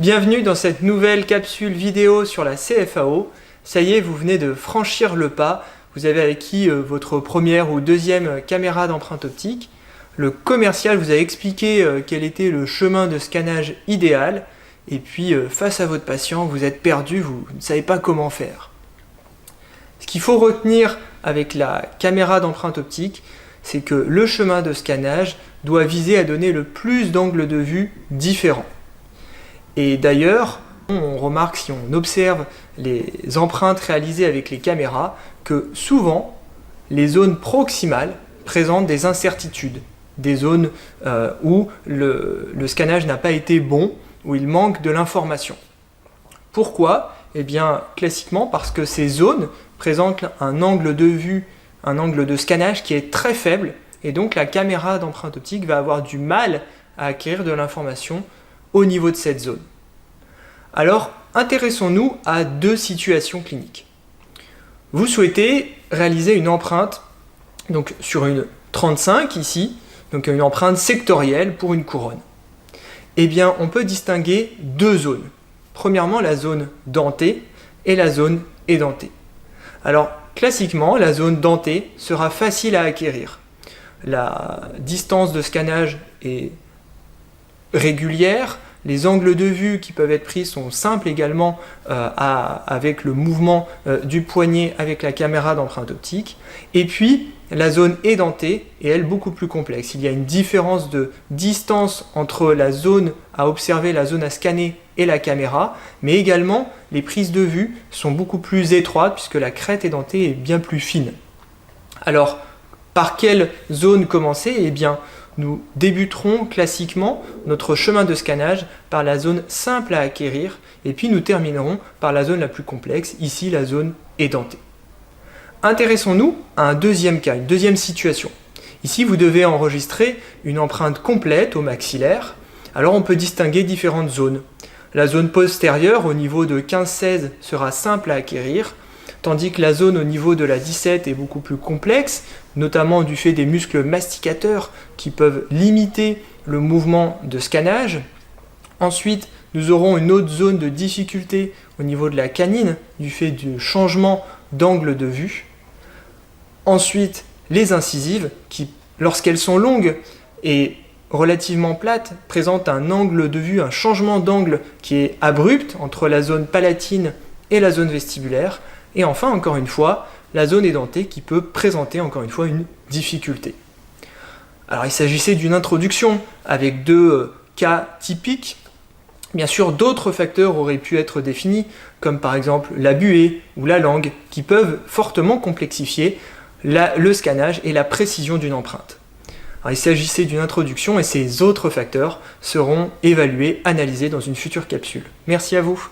Bienvenue dans cette nouvelle capsule vidéo sur la CFAO. Ça y est, vous venez de franchir le pas. Vous avez acquis votre première ou deuxième caméra d'empreinte optique. Le commercial vous a expliqué quel était le chemin de scannage idéal. Et puis, face à votre patient, vous êtes perdu, vous ne savez pas comment faire. Ce qu'il faut retenir avec la caméra d'empreinte optique, c'est que le chemin de scannage doit viser à donner le plus d'angles de vue différents. Et d'ailleurs, on remarque si on observe les empreintes réalisées avec les caméras que souvent, les zones proximales présentent des incertitudes, des zones où le scannage n'a pas été bon, où il manque de l'information. Pourquoi ? Eh bien, classiquement parce que ces zones présentent un angle de vue, un angle de scannage qui est très faible, et donc la caméra d'empreinte optique va avoir du mal à acquérir de l'information au niveau de cette zone. Alors, intéressons-nous à deux situations cliniques. Vous souhaitez réaliser une empreinte donc sur une 35 ici, donc une empreinte sectorielle pour une couronne. Eh bien, on peut distinguer deux zones. Premièrement, la zone dentée et la zone édentée. Alors, classiquement, la zone dentée sera facile à acquérir. La distance de scannage est régulière, les angles de vue qui peuvent être pris sont simples également avec le mouvement du poignet avec la caméra d'empreinte optique. Et puis, la zone édentée est, elle, beaucoup plus complexe. Il y a une différence de distance entre la zone à observer, la zone à scanner et la caméra, mais également, les prises de vue sont beaucoup plus étroites puisque la crête édentée est bien plus fine. Alors, par quelle zone commencer ? Eh bien, nous débuterons classiquement notre chemin de scannage par la zone simple à acquérir et puis nous terminerons par la zone la plus complexe, ici la zone édentée. Intéressons-nous à un deuxième cas, une deuxième situation. Ici, vous devez enregistrer une empreinte complète au maxillaire. Alors, on peut distinguer différentes zones. La zone postérieure au niveau de 15-16 sera simple à acquérir, tandis que la zone au niveau de la 17 est beaucoup plus complexe, notamment du fait des muscles masticateurs qui peuvent limiter le mouvement de scannage. Ensuite, nous aurons une autre zone de difficulté au niveau de la canine, du fait du changement d'angle de vue. Ensuite, les incisives, qui, lorsqu'elles sont longues et relativement plates, présentent un angle de vue, un changement d'angle qui est abrupt entre la zone palatine et la zone vestibulaire. Et enfin, encore une fois, la zone édentée qui peut présenter, encore une fois, une difficulté. Alors, il s'agissait d'une introduction avec deux cas typiques. Bien sûr, d'autres facteurs auraient pu être définis, comme par exemple la buée ou la langue, qui peuvent fortement complexifier le scannage et la précision d'une empreinte. Alors, il s'agissait d'une introduction et ces autres facteurs seront évalués, analysés dans une future capsule. Merci à vous.